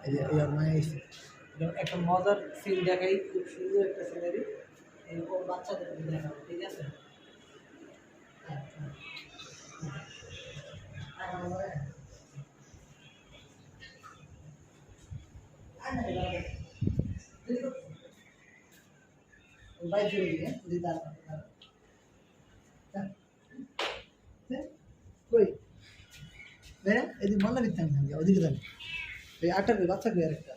এই যে ইয়ার মায়ে এসে একটা মজার সিন দেখাই, খুব সুন্দর একটা সিনারি। এই ওর বাচ্চাদের দেখাবো, ঠিক আছে? বাইরে চলে দিকে দিদার কই বেরা এদিকে মনে দিতে আমি ওদিকে যান এই আটটা বাচ্চা কই আরেকটা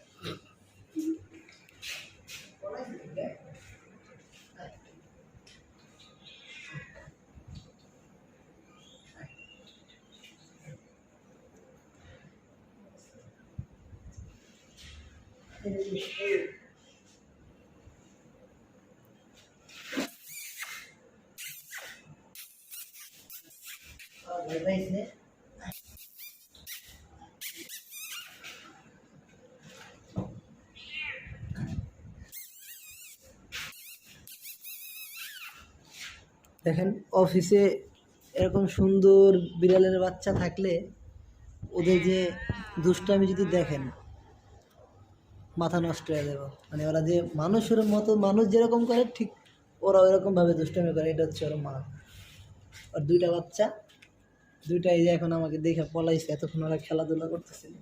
দেখেন অফিসে এরকম সুন্দর বিড়ালের বাচ্চা থাকলে ওদের যে দুষ্টামি যদি দেখেন মাথা নষ্ট হয়ে যাবে। মানে ওরা যে মানুষের মতো মানুষ যেরকম করে ঠিক ওরা ওইরকমভাবে দুষ্টামি করে। এটা হচ্ছে ওর মা। আর দুইটা বাচ্চা, দুইটা এই যে এখন আমাকে দেখে পলাইছে, এতক্ষণ ওরা খেলাধুলা করতেছিল।